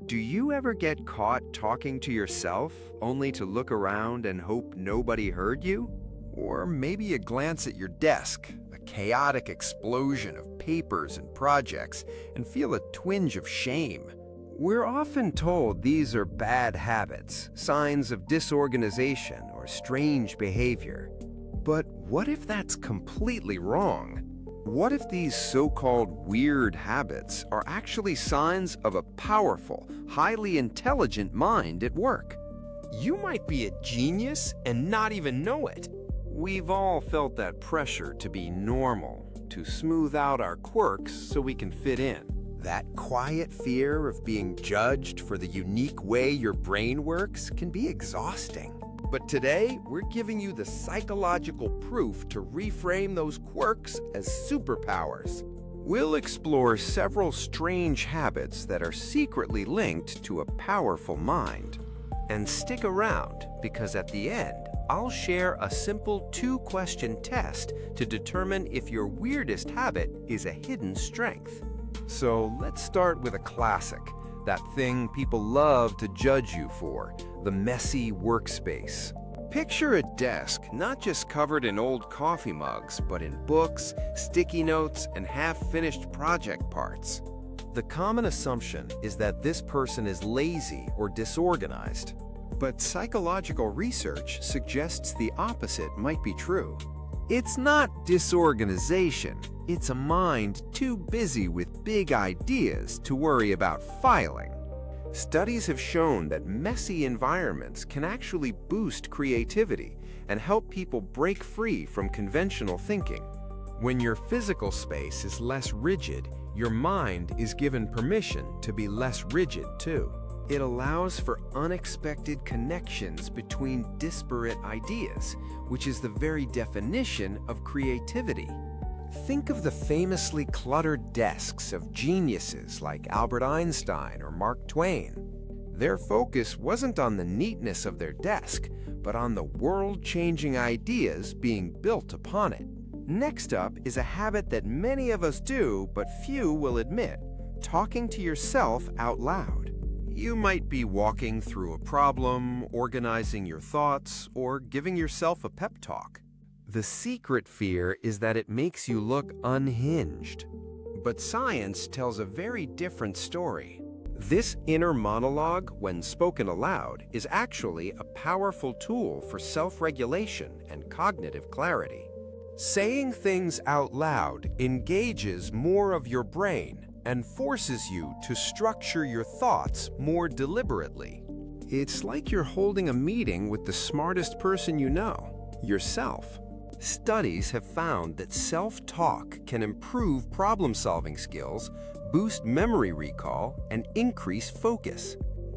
Do you ever get caught talking to yourself only to look around and hope nobody heard you? Or maybe you glance at your desk, a chaotic explosion of papers and projects, and feel a twinge of shame. We're often told these are bad habits, signs of disorganization or strange behavior. But what if that's completely wrong? What if these so-called weird habits are actually signs of a powerful, highly intelligent mind at work? You might be a genius and not even know it. We've all felt that pressure to be normal, to smooth out our quirks so we can fit in. That quiet fear of being judged for the unique way your brain works can be exhausting. But today, we're giving you the psychological proof to reframe those quirks as superpowers. We'll explore several strange habits that are secretly linked to a powerful mind. And stick around, because at the end, I'll share a simple 2-question test to determine if your weirdest habit is a hidden strength. So let's start with a classic, that thing people love to judge you for, the messy workspace. Picture a desk not just covered in old coffee mugs, but in books, sticky notes, and half-finished project parts. The common assumption is that this person is lazy or disorganized. But psychological research suggests the opposite might be true. It's not disorganization, it's a mind too busy with big ideas to worry about filing. Studies have shown that messy environments can actually boost creativity and help people break free from conventional thinking. When your physical space is less rigid, your mind is given permission to be less rigid too. It allows for unexpected connections between disparate ideas, which is the very definition of creativity. Think of the famously cluttered desks of geniuses like Albert Einstein or Mark Twain. Their focus wasn't on the neatness of their desk, but on the world-changing ideas being built upon it. Next up is a habit that many of us do, but few will admit: talking to yourself out loud. You might be walking through a problem, organizing your thoughts, or giving yourself a pep talk. The secret fear is that it makes you look unhinged. But science tells a very different story. This inner monologue, when spoken aloud, is actually a powerful tool for self-regulation and cognitive clarity. Saying things out loud engages more of your brain and forces you to structure your thoughts more deliberately. It's like you're holding a meeting with the smartest person you know, yourself. Studies have found that self-talk can improve problem-solving skills, boost memory recall, and increase focus.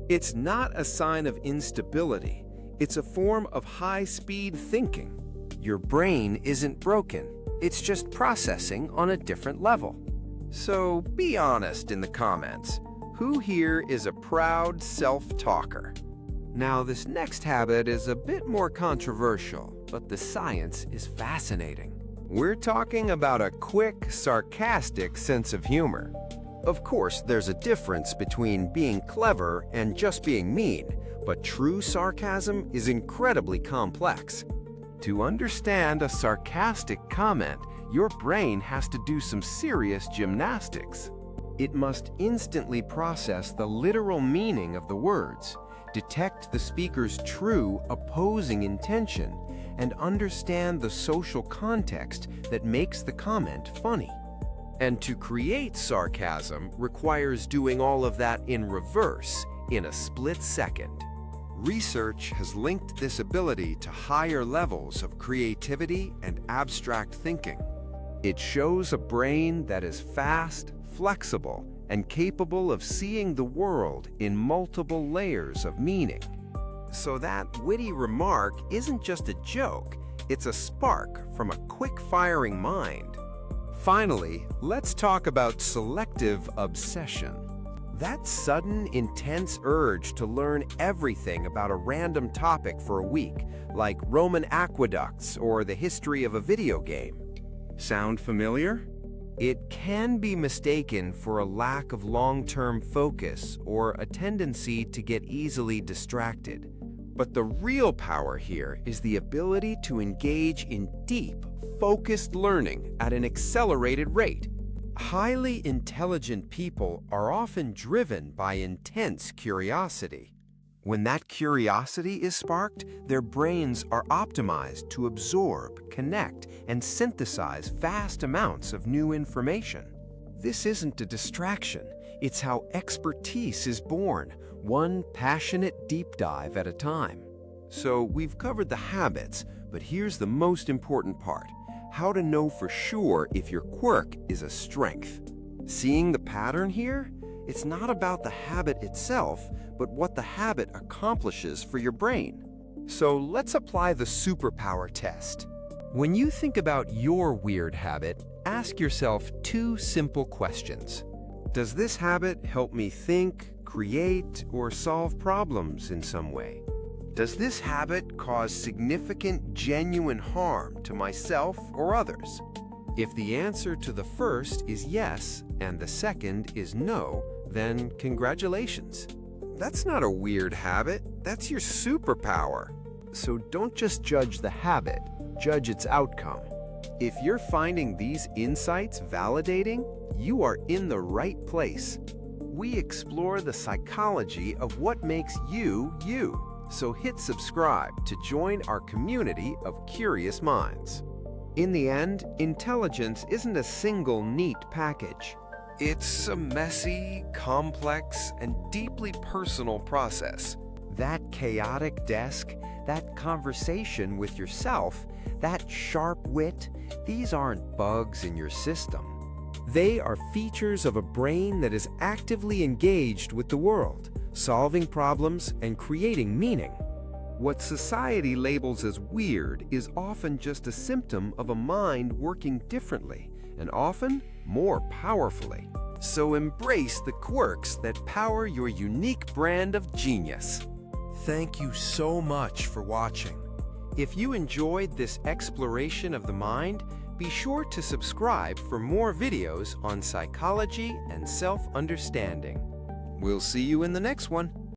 It's not a sign of instability. It's a form of high-speed thinking. Your brain isn't broken. It's just processing on a different level. So be honest in the comments. Who here is a proud self-talker? Now, this next habit is a bit more controversial, but the science is fascinating. We're talking about a quick, sarcastic sense of humor. Of course, there's a difference between being clever and just being mean, but true sarcasm is incredibly complex. To understand a sarcastic comment, your brain has to do some serious gymnastics. It must instantly process the literal meaning of the words, detect the speaker's true opposing intention, and understand the social context that makes the comment funny. And to create sarcasm requires doing all of that in reverse in a split second. Research has linked this ability to higher levels of creativity and abstract thinking. It shows a brain that is fast, flexible, and capable of seeing the world in multiple layers of meaning. So that witty remark isn't just a joke, it's a spark from a quick-firing mind. Finally, let's talk about selective obsession. That sudden, intense urge to learn everything about a random topic for a week, like Roman aqueducts or the history of a video game. Sound familiar? It can be mistaken for a lack of long-term focus or a tendency to get easily distracted. But the real power here is the ability to engage in deep, focused learning at an accelerated rate. Highly intelligent people are often driven by intense curiosity. When that curiosity is sparked, their brains are optimized to absorb, connect, and synthesize vast amounts of new information. This isn't a distraction. It's how expertise is born, one passionate deep dive at a time. So we've covered the habits, but here's the most important part: how to know for sure if your quirk is a strength. Seeing the pattern here? It's not about the habit itself, but what the habit accomplishes for your brain. So let's apply the superpower test. When you think about your weird habit, ask yourself two simple questions. Does this habit help me think, create, or solve problems in some way? Does this habit cause significant, genuine harm to myself or others? If the answer to the first is yes, and the second is no, then congratulations. That's not a weird habit, that's your superpower. So don't just judge the habit, judge its outcome. If you're finding these insights validating, you are in the right place. We explore the psychology of what makes you, you. So hit subscribe to join our community of curious minds. In the end, intelligence isn't a single neat package. It's a messy, complex, and deeply personal process. That chaotic desk, that conversation with yourself, that sharp wit, these aren't bugs in your system. They are features of a brain that is actively engaged with the world, solving problems and creating meaning. What society labels as weird is often just a symptom of a mind working differently, and often more powerfully. So embrace the quirks that power your unique brand of genius. Thank you so much for watching. If you enjoyed this exploration of the mind, be sure to subscribe for more videos on psychology and self-understanding. We'll see you in the next one.